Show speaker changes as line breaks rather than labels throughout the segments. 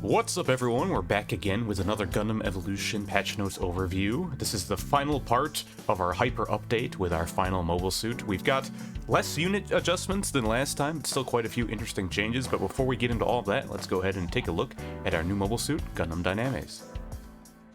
What's up everyone, we're back again with another Gundam Evolution patch notes overview. This is the final part of our hyper update with our final mobile suit. We've got less unit adjustments than last time, still quite a few interesting changes, but before we get into all of that, let's go ahead and take a look at our new mobile suit, Gundam Dynames.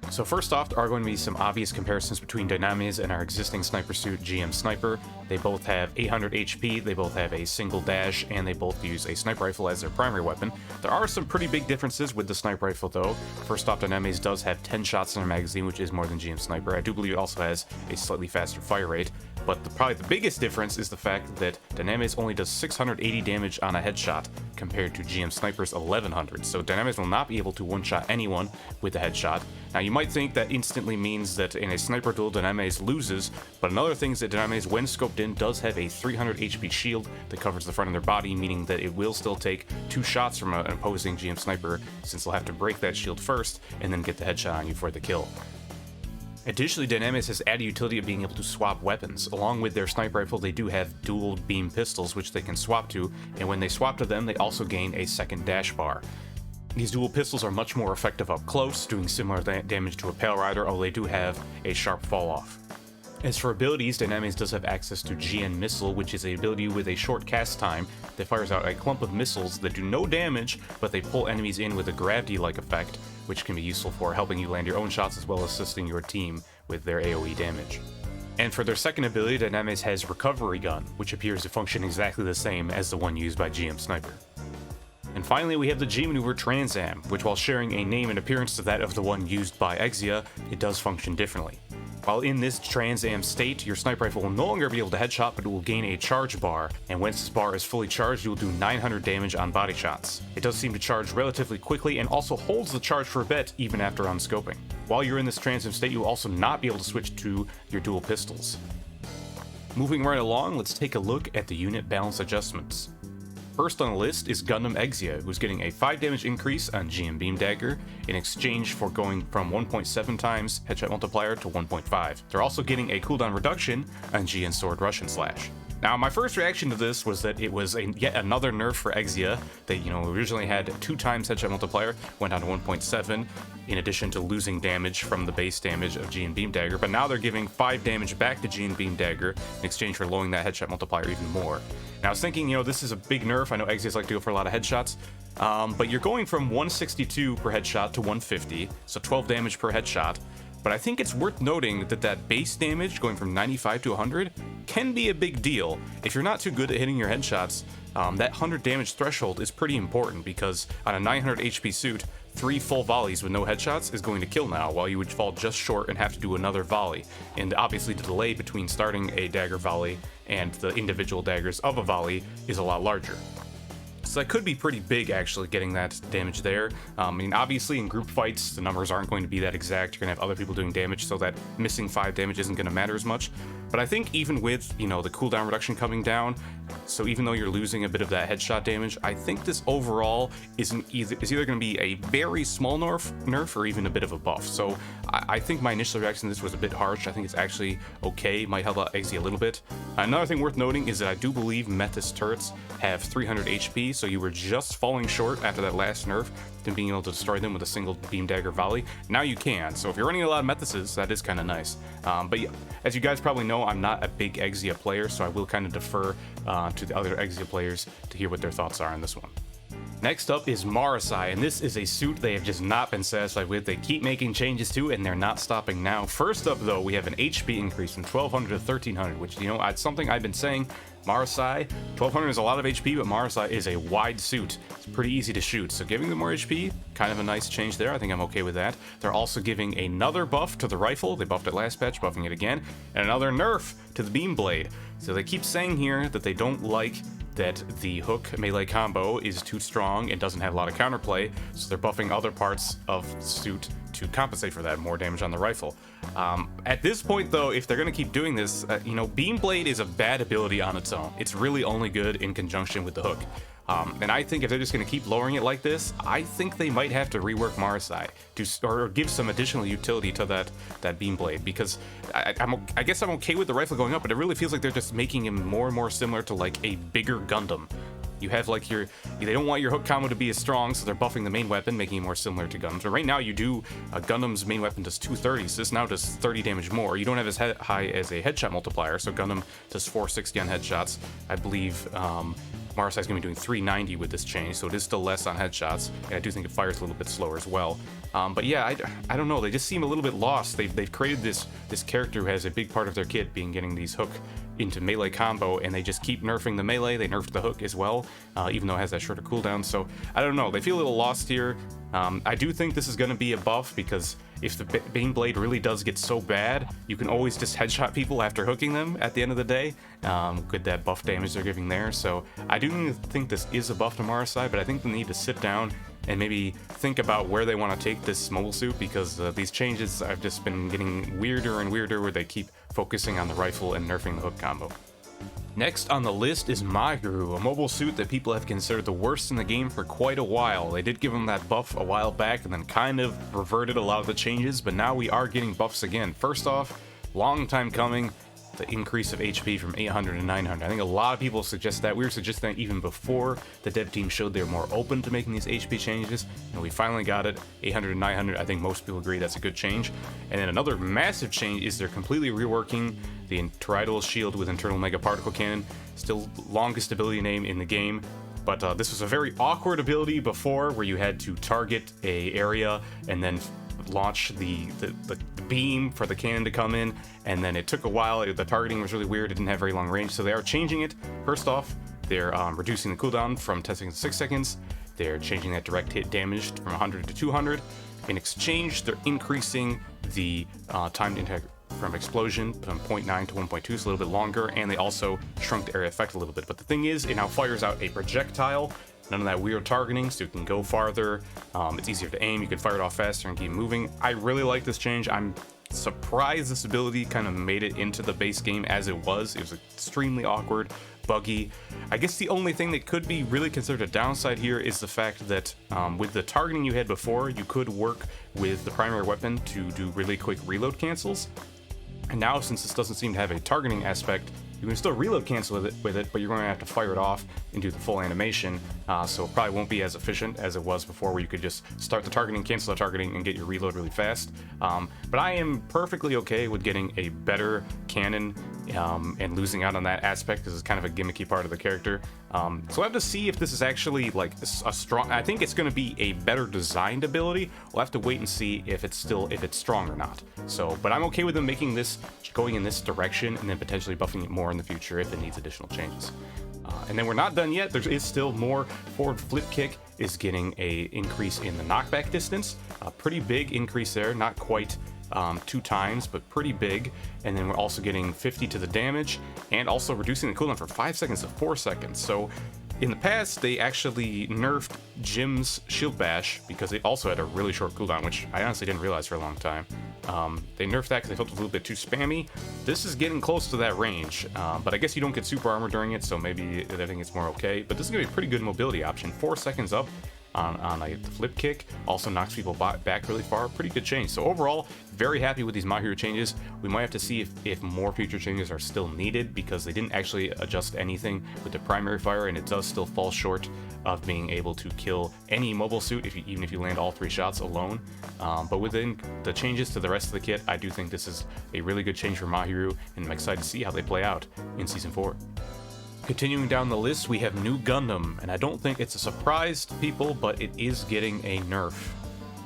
So first off, there are going to be some obvious comparisons between Dynames and our existing sniper suit, GM Sniper. They both have 800 HP, they both have a single dash, and they both use a sniper rifle as their primary weapon. There are some pretty big differences with the sniper rifle though. First off, Dynames does have 10 shots in their magazine, which is more than GM Sniper. I do believe it also has a slightly faster fire rate, but probably the biggest difference is the fact that Dynames only does 680 damage on a headshot compared to GM Sniper's 1100. So Dynames will not be able to one-shot anyone with a headshot. Now you might think that instantly means that in a sniper duel Dynames loses, but another thing is that Dynames, when scoped in, does have a 300 HP shield that covers the front of their body, meaning that it will still take 2 shots from an opposing GM Sniper, since they'll have to break that shield first and then get the headshot on you for the kill. Additionally, Dynames has added utility of being able to swap weapons. Along with their sniper rifle, they do have dual beam pistols, which they can swap to, and when they swap to them, they also gain a second dash bar. These dual pistols are much more effective up close, doing similar damage to a Pale Rider, although they do have a sharp fall off. As for abilities, Dynames does have access to GN Missile, which is an ability with a short cast time that fires out a clump of missiles that do no damage, but they pull enemies in with a gravity-like effect, which can be useful for helping you land your own shots as well as assisting your team with their AoE damage. And for their second ability, Dynames has Recovery Gun, which appears to function exactly the same as the one used by GM Sniper. And finally, we have the G-manuever Trans Am, which while sharing a name and appearance to that of the one used by Exia, it does function differently. While in this Trans Am state, your sniper rifle will no longer be able to headshot, but it will gain a charge bar, and once this bar is fully charged, you will do 900 damage on body shots. It does seem to charge relatively quickly and also holds the charge for a bit even after unscoping. While you're in this Trans Am state, you will also not be able to switch to your dual pistols. Moving right along, let's take a look at the unit balance adjustments. First on the list is Gundam Exia, who's getting a 5 damage increase on GM Beam Dagger in exchange for going from 1.7 times headshot multiplier to 1.5. They're also getting a cooldown reduction on GN Sword Russian Slash. Now, my first reaction to this was that it was yet another nerf for Exia. They, originally had 2 times headshot multiplier, went down to 1.7, in addition to losing damage from the base damage of GN Beam Dagger, but now they're giving 5 damage back to GN Beam Dagger in exchange for lowering that headshot multiplier even more. Now, I was thinking, this is a big nerf. I know Exias like to go for a lot of headshots, but you're going from 162 per headshot to 150, so 12 damage per headshot. But I think it's worth noting that that base damage going from 95 to 100 can be a big deal. If you're not too good at hitting your headshots, that 100 damage threshold is pretty important, because on a 900 HP suit, 3 full volleys with no headshots is going to kill now, while you would fall just short and have to do another volley. And obviously the delay between starting a dagger volley and the individual daggers of a volley is a lot larger. So that could be pretty big, actually, getting that damage there. Obviously in group fights, the numbers aren't going to be that exact. You're going to have other people doing damage, so that missing 5 damage isn't going to matter as much. But I think even with, the cooldown reduction coming down, so even though you're losing a bit of that headshot damage, I think this overall is either going to be a very small nerf or even a bit of a buff. So I think my initial reaction to this was a bit harsh. I think it's actually okay. Might help out Exia a little bit. Another thing worth noting is that I do believe Metis turrets have 300 HP, so you were just falling short after that last nerf than being able to destroy them with a single beam dagger volley. Now you can, so if you're running a lot of Methises, that is kind of nice. But yeah, as you guys probably know, I'm not a big Exia player, so I will kind of defer to the other Exia players to hear what their thoughts are on this one. Next up is Marasai, and this is a suit they have just not been satisfied with. They keep making changes to, and they're not stopping now. First up, though, we have an HP increase from 1200 to 1300, which, it's something I've been saying. Marasai, 1200 is a lot of HP, but Marasai is a wide suit. It's pretty easy to shoot, so giving them more HP, kind of a nice change there. I think I'm okay with that. They're also giving another buff to the rifle. They buffed it last patch, buffing it again, and another nerf to the beam blade. So they keep saying here that they don't like that the hook melee combo is too strong and doesn't have a lot of counterplay, so they're buffing other parts of the suit to compensate for that, more damage on the rifle. At this point though, if they're going to keep doing this, Beam Blade is a bad ability on its own. It's really only good in conjunction with the hook. And I think if they're just going to keep lowering it like this, I think they might have to rework Marasai or give some additional utility to that beam blade, because I guess I'm okay with the rifle going up, but it really feels like they're just making him more and more similar to like a bigger Gundam. You have like they don't want your hook combo to be as strong, so they're buffing the main weapon, making it more similar to Gundam's. But right now you do, Gundam's main weapon does 230, so this now does 30 damage more. You don't have as high as a headshot multiplier, so Gundam does 460 on headshots. I believe Marasai is going to be doing 390 with this change, so it is still less on headshots, and I do think it fires a little bit slower as well. But yeah, I don't know, they just seem a little bit lost. They've created this character who has a big part of their kit being getting these hook into melee combo, and they just keep nerfing the melee. They nerfed the hook as well, even though it has that shorter cooldown. So I don't know, they feel a little lost here. I do think this is going to be a buff, because if the Bane Blade really does get so bad, you can always just headshot people after hooking them at the end of the day. Good that buff damage they're giving there. So I do think this is a buff to Marasai, but I think they need to sit down and maybe think about where they want to take this mobile suit, because these changes have just been getting weirder and weirder, where they keep focusing on the rifle and nerfing the hook combo. Next on the list is Mahiroo, a mobile suit that people have considered the worst in the game for quite a while. They did give him that buff a while back and then kind of reverted a lot of the changes, but now we are getting buffs again. First off, long time coming, the increase of HP from 800 to 900. I think a lot of people suggest that. We were suggesting that even before the dev team showed they were more open to making these HP changes, and we finally got it. 800 to 900, I think most people agree that's a good change. And then another massive change is they're completely reworking the toroidal shield with internal mega particle cannon. Still longest ability name in the game, but this was a very awkward ability before, where you had to target a area and then launch the beam for the cannon to come in, and then it took a while. The targeting was really weird. It didn't have very long range, so they are changing it. First off, they're reducing the cooldown from 10 seconds to 6 seconds. They're changing that direct hit damage from 100 to 200. In exchange, they're increasing the time to impact from explosion from 0.9 to 1.2, so a little bit longer, and they also shrunk the area effect a little bit. But the thing is, it now fires out a projectile. None of that weird targeting, so you can go farther. It's easier to aim. You can fire it off faster and keep moving. I really like this change. I'm surprised this ability kind of made it into the base game as it was. It was extremely awkward, buggy. I guess the only thing that could be really considered a downside here is the fact that with the targeting you had before, you could work with the primary weapon to do really quick reload cancels. And now, since this doesn't seem to have a targeting aspect, you can still reload cancel with it, but you're going to have to fire it off and do the full animation, so it probably won't be as efficient as it was before, where you could just start the targeting, cancel the targeting, and get your reload really fast. But I am perfectly okay with getting a better cannon and losing out on that aspect, because it's kind of a gimmicky part of the character. So I have to see if this is actually like a strong. I think it's going to be a better designed ability. We'll have to wait and see if it's strong or not. So, but I'm okay with them making this going in this direction, and then potentially buffing it more in the future if it needs additional changes. And then we're not done yet. There is still more. Forward flip kick is getting a increase in the knockback distance. A pretty big increase there. Not quite 2 times, but pretty big. And then we're also getting 50 to the damage, and also reducing the cooldown from 5 seconds to 4 seconds. So in the past, they actually nerfed Jim's shield bash because it also had a really short cooldown, which I honestly didn't realize for a long time. They nerfed that because they felt it was a little bit too spammy. This is getting close to that range, but I guess you don't get super armor during it, so maybe I think it's more okay. But this is going to be a pretty good mobility option. 4 seconds up on a flip kick also knocks people back really far. Pretty good change. So overall, very happy with these Mahiroo changes. We might have to see if more future changes are still needed, because they didn't actually adjust anything with the primary fire, and it does still fall short of being able to kill any mobile suit even if you land all 3 shots alone. But within the changes to the rest of the kit, I do think this is a really good change for Mahiroo, and I'm excited to see how they play out in Season 4. Continuing down the list, we have New Gundam, and I don't think it's a surprise to people, but it is getting a nerf.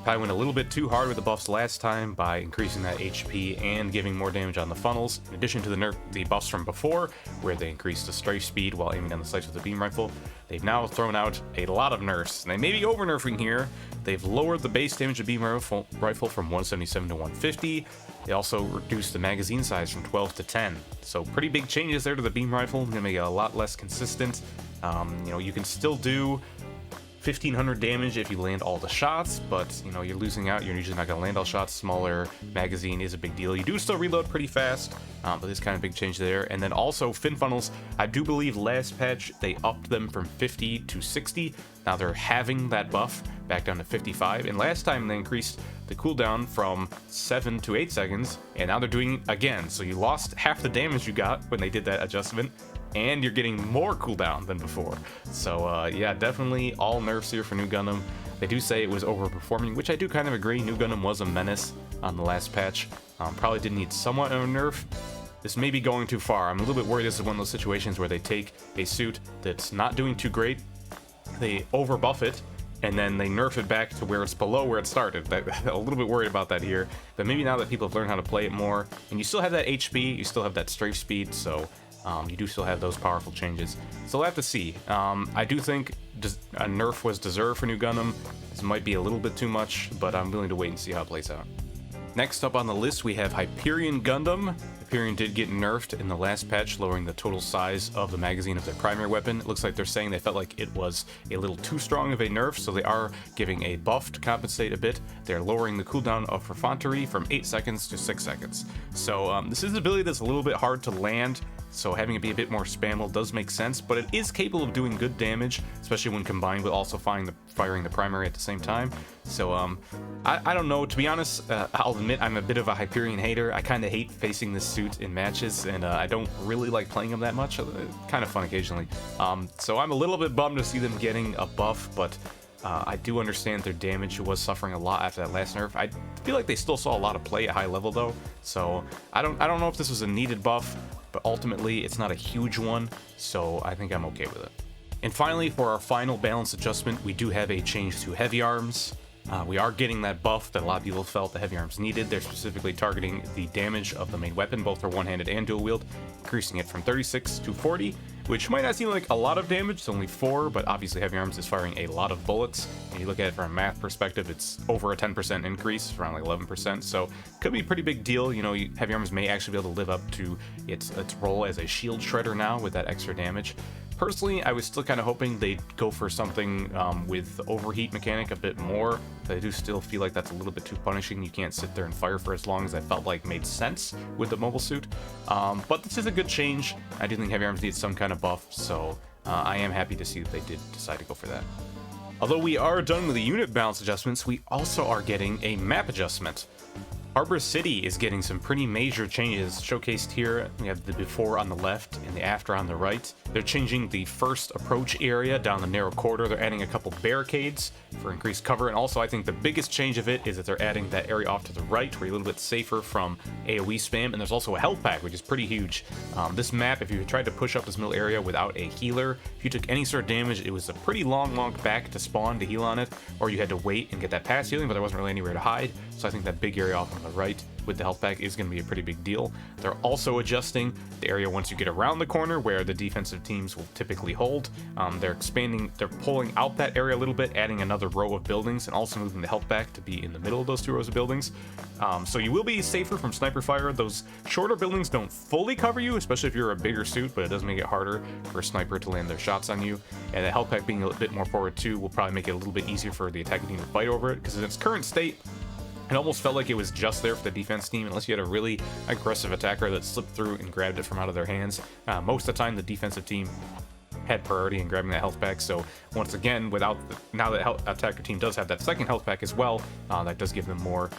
Probably went a little bit too hard with the buffs last time by increasing that HP and giving more damage on the funnels, in addition to the buffs from before, where they increased the strafe speed while aiming down the sights with the beam rifle. They've now thrown out a lot of nerfs, and they may be over-nerfing here. They've lowered the base damage of beam rifle from 177 to 150. They also reduced the magazine size from 12 to 10. So pretty big changes there to the beam rifle. Gonna make it a lot less consistent. You can still do 1500 damage if you land all the shots, but you're losing out. You're usually not going to land all shots. Smaller magazine is a big deal. You do still reload pretty fast, but this kind of big change there. And then also fin funnels, I do believe last patch they upped them from 50 to 60. Now they're having that buff back down to 55, and last time they increased the cooldown from 7 to 8 seconds, and now they're doing it again. So you lost half the damage you got when they did that adjustment. and you're getting more cooldown than before. So yeah, definitely all nerfs here for New Gundam. They do say it was overperforming, which I do kind of agree. New Gundam was a menace on the last patch. Probably did need somewhat of a nerf. This may be going too far. I'm a little bit worried this is one of those situations where they take a suit that's not doing too great, they overbuff it, and then they nerf it back to where it's below where it started. A little bit worried about that here. But maybe now that people have learned how to play it more, and you still have that HP, you still have that strafe speed, so you do still have those powerful changes. So we'll have to see. I do think a nerf was deserved for New Gundam. This might be a little bit too much, but I'm willing to wait and see how it plays out. Next up on the list, we have Hyperion Gundam. Hyperion did get nerfed in the last patch, lowering the total size of the magazine of their primary weapon. It looks like they're saying they felt like it was a little too strong of a nerf, so they are giving a buff to compensate a bit. They're lowering the cooldown of Perfunctory from 8 seconds to 6 seconds. So this is an ability that's a little bit hard to land, so having it be a bit more spammable does make sense, but it is capable of doing good damage, especially when combined with also firing the primary at the same time. So I don't know, to be honest. I'll admit I'm a bit of a Hyperion hater. I kind of hate facing this suit in matches, and I don't really like playing him that much. Kind of fun occasionally. So I'm a little bit bummed to see them getting a buff, but I do understand their damage was suffering a lot after that last nerf. I feel like they still saw a lot of play at high level though, so I don't know if this was a needed buff, but ultimately it's not a huge one, so I think I'm okay with it. And finally, for our final balance adjustment, we do have a change to Heavyarms. We are getting that buff that a lot of people felt the Heavyarms needed. They're specifically targeting the damage of the main weapon, both for one-handed and dual wield, increasing it from 36 to 40, which might not seem like a lot of damage. It's only 4, but obviously Heavyarms is firing a lot of bullets. And you look at it from a math perspective, it's over a 10% increase, around like 11%. So could be a pretty big deal. You know, Heavyarms may actually be able to live up to its role as a shield shredder now with that extra damage. Personally, I was still kind of hoping they'd go for something with the overheat mechanic a bit more. I do still feel like that's a little bit too punishing. You can't sit there and fire for as long as I felt like made sense with the mobile suit. But this is a good change. I do think Heavyarms needs some kind of buff, so I am happy to see that they did decide to go for that. Although we are done with the unit balance adjustments, we also are getting a map adjustment. Harbor City is getting some pretty major changes showcased here. We have the before on the left and the after on the right. They're changing the first approach area down the narrow corridor. They're adding a couple barricades for increased cover, and also I think the biggest change of it is that they're adding that area off to the right where you're a little bit safer from AoE spam, and there's also a health pack, which is pretty huge. This map, if you tried to push up this middle area without a healer, if you took any sort of damage, it was a pretty long walk back to spawn to heal on it, or you had to wait and get that pass healing, but there wasn't really anywhere to hide. So I think that big area off on the right with the health pack is going to be a pretty big deal. They're also adjusting the area once you get around the corner where the defensive teams will typically hold. They're pulling out that area a little bit, adding another row of buildings, and also moving the health pack to be in the middle of those 2 rows of buildings. So you will be safer from sniper fire. Those shorter buildings don't fully cover you, especially if you're a bigger suit, but it does make it harder for a sniper to land their shots on you. And the health pack being a bit more forward too will probably make it a little bit easier for the attacking team to fight over it, because in its current state, it almost felt like it was just there for the defense team, unless you had a really aggressive attacker that slipped through and grabbed it from out of their hands. Most of the time, the defensive team had priority in grabbing that health pack. So once again, now that attacker team does have that second health pack as well, that does give them more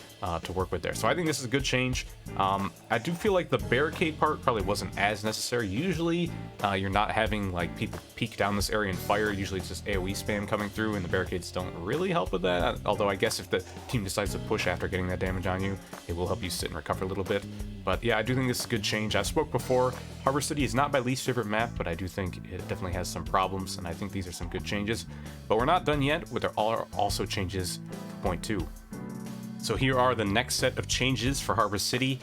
to work with there. So I think this is a good change. I do feel like the barricade part probably wasn't as necessary. Usually you're not having like people peek down this area and fire. Usually it's just AoE spam coming through, and the barricades don't really help with that. Although I guess if the team decides to push after getting that damage on you, it will help you sit and recover a little bit. But yeah, I do think this is a good change. I've spoke before, Harbor City is not my least favorite map, but I do think it definitely has some problems, and I think these are some good changes. But we're not done yet, with there are also changes for point 2. So here are the next set of changes for Harbor City.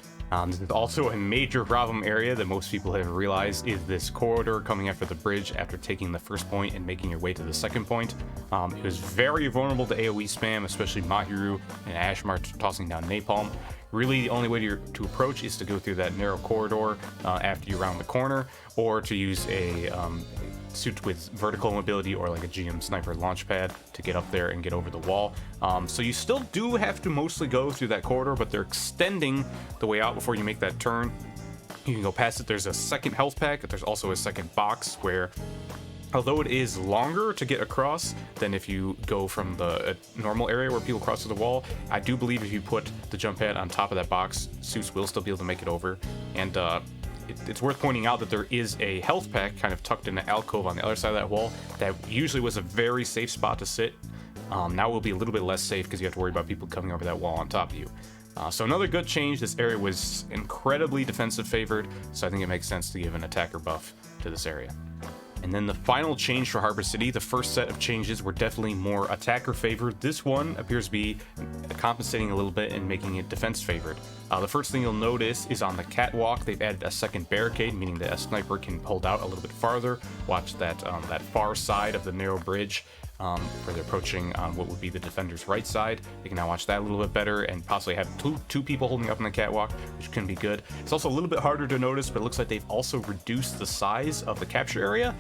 This is also a major problem area that most people haven't realized is this corridor coming after the bridge after taking the first point and making your way to the second point. It was very vulnerable to AoE spam, especially Mahiroo and Ashmar tossing down napalm. Really, the only way to approach is to go through that narrow corridor after you round the corner, or to use a suit with vertical mobility or like a GM sniper launch pad to get up there and get over the wall. So you still do have to mostly go through that corridor, but they're extending the way out before you make that turn. You can go past it. There's a second health pack, but there's also a second box where, although it is longer to get across than if you go from the normal area where people cross through the wall, I do believe if you put the jump pad on top of that box, suits will still be able to make it over. And it's worth pointing out that there is a health pack kind of tucked in the alcove on the other side of that wall that usually was a very safe spot to sit. Now it will be a little bit less safe because you have to worry about people coming over that wall on top of you. So another good change. This area was incredibly defensive favored, so I think it makes sense to give an attacker buff to this area. And then the final change for Harbor City, the first set of changes were definitely more attacker favored. This one appears to be compensating a little bit and making it defense favored. The first thing you'll notice is on the catwalk, they've added a second barricade, meaning that a sniper can hold out a little bit farther. Watch that that far side of the narrow bridge where they're approaching what would be the defender's right side. They can now watch that a little bit better and possibly have two people holding up on the catwalk, which can be good. It's also a little bit harder to notice, but it looks like they've also reduced the size of the capture area.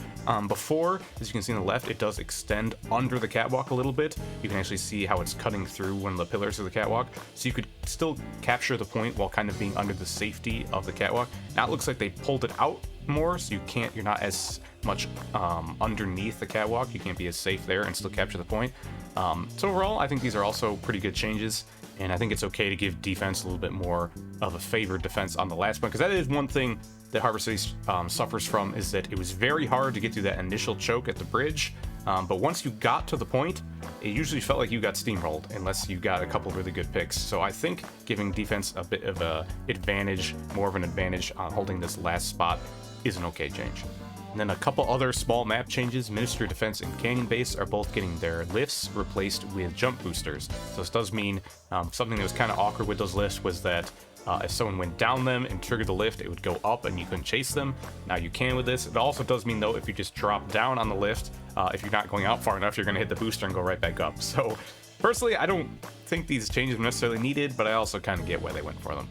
Before, as you can see on the left, it does extend under the catwalk a little bit. You can actually see how it's cutting through one of the pillars of the catwalk, so you could still capture the point while kind of being under the safety of the catwalk. Now it looks like they pulled it out more, so you're not as much underneath the catwalk. You can't be as safe there and still capture the point. So overall, I think these are also pretty good changes, and I think it's okay to give defense a little bit more of a favored defense on the last point, because that is one thing that Harbor City suffers from, is that it was very hard to get through that initial choke at the bridge. But once you got to the point, it usually felt like you got steamrolled unless you got a couple of really good picks. So I think giving defense a bit of a advantage, more of an advantage on holding this last spot, is an okay change. And then a couple other small map changes. Ministry of Defense and Canyon Base are both getting their lifts replaced with jump boosters. So this does mean something that was kind of awkward with those lifts was that if someone went down them and triggered the lift, it would go up and you couldn't chase them. Now you can with this. It also does mean, though, if you just drop down on the lift, if you're not going out far enough, you're going to hit the booster and go right back up. So personally, I don't think these changes were necessarily needed, but I also kind of get why they went for them.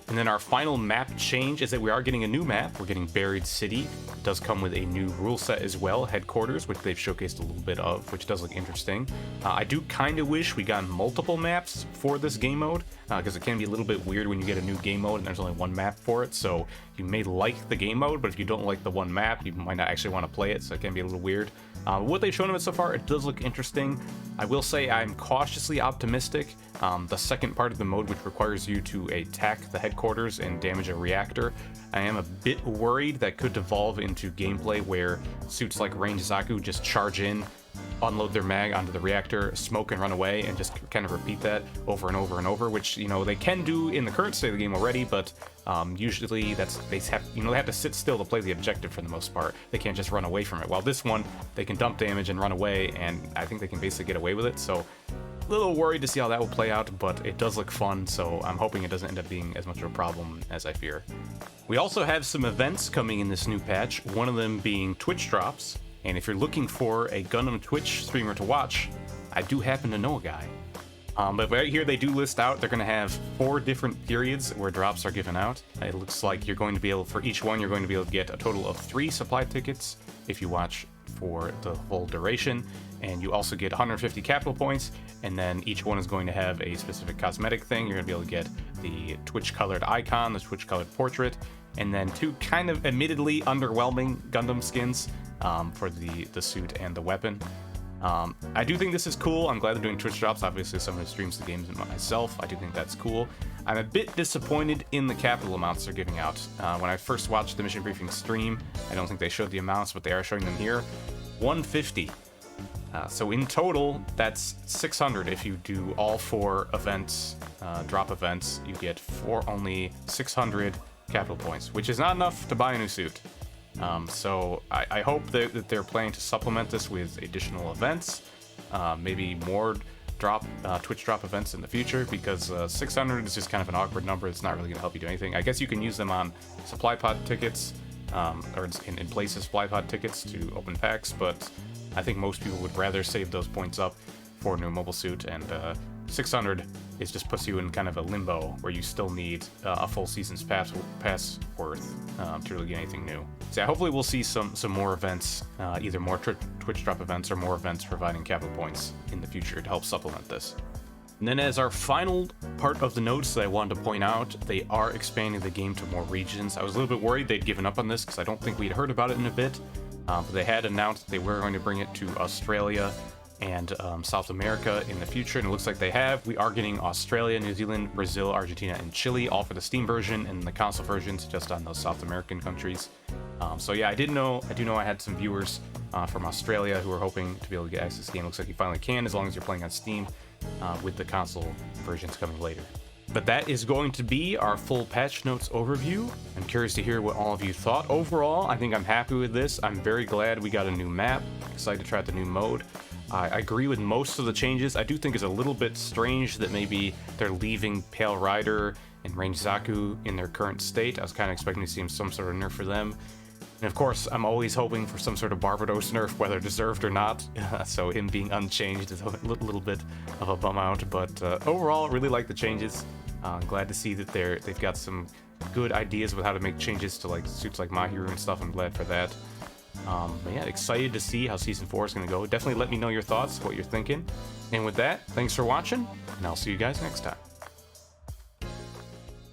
And then our final map change is that we are getting a new map. We're getting Buried City. It does come with a new rule set as well, Headquarters, which they've showcased a little bit of, which does look interesting. I do kind of wish we got multiple maps for this game mode, because it can be a little bit weird when you get a new game mode and there's only one map for it. So you may like the game mode, but if you don't like the one map, you might not actually want to play it, so it can be a little weird. What they've shown of it so far, it does look interesting. I will say I'm cautiously optimistic. The second part of the mode, which requires you to attack the headquarters and damage a reactor, I am a bit worried that could devolve into gameplay where suits like Range Zaku just charge in, unload their mag onto the reactor, smoke and run away, and just kind of repeat that over and over and over, which, you know, they can do in the current state of the game already, but usually they have to sit still to play the objective for the most part. They can't just run away from it. While this one, they can dump damage and run away, and I think they can basically get away with it. So a little worried to see how that will play out, but it does look fun, so I'm hoping it doesn't end up being as much of a problem as I fear. We also have some events coming in this new patch, one of them being Twitch drops. And if you're looking for a Gundam Twitch streamer to watch, I do happen to know a guy. But right here they do list out, they're going to have 4 different periods where drops are given out. It looks like you're going to be able, for each one, you're going to be able to get a total of 3 supply tickets if you watch for the whole duration. And you also get 150 capital points, and then each one is going to have a specific cosmetic thing. You're going to be able to get the Twitch-colored icon, the Twitch-colored portrait, and then 2 kind of admittedly underwhelming Gundam skins for the suit and the weapon. I do think this is cool. I'm glad they're doing Twitch drops. Obviously, someone who streams the games myself, I do think that's cool. I'm a bit disappointed in the capital amounts they're giving out. When I first watched the Mission Briefing stream, I don't think they showed the amounts, but they are showing them here. 150. So in total, that's 600. If you do all 4 events, drop events, you get only 600 capital points, which is not enough to buy a new suit. So I hope that they're planning to supplement this with additional events, maybe more Twitch drop events in the future, because 600 is just kind of an awkward number. It's not really going to help you do anything. I guess you can use them on supply pod tickets, or in place of supply pod tickets to open packs, but I think most people would rather save those points up for a new mobile suit, and 600 just puts you in kind of a limbo where you still need a full season's pass worth to really get anything new. So yeah, hopefully we'll see some more events, either more Twitch drop events or more events providing capital points in the future to help supplement this. And then as our final part of the notes that I wanted to point out, they are expanding the game to more regions. I was a little bit worried they'd given up on this because I don't think we'd heard about it in a bit, but they had announced they were going to bring it to Australia and South America in the future, and it looks like they have. We are getting Australia, New Zealand, Brazil, Argentina, and Chile, all for the Steam version, and the console versions just on those South American countries. So yeah, I do know I had some viewers from Australia who were hoping to be able to get access to this game. Looks like you finally can, as long as you're playing on Steam, with the console versions coming later. But that is going to be our full patch notes overview. I'm curious to hear what all of you thought. Overall, I think I'm happy with this. I'm very glad we got a new map. Excited to try out the new mode. I agree with most of the changes. I do think it's a little bit strange that maybe they're leaving Pale Rider and Range Zaku in their current state. I was kind of expecting to see some sort of nerf for them. And of course, I'm always hoping for some sort of Barbados nerf, whether deserved or not. So him being unchanged is a little bit of a bum out. But overall, really like the changes. I'm glad to see that they've got some good ideas with how to make changes to like suits like Mahiroo and stuff. I'm glad for that. But yeah, excited to see how Season 4 is going to go. Definitely let me know your thoughts, what you're thinking. And with that, thanks for watching, and I'll see you guys next time.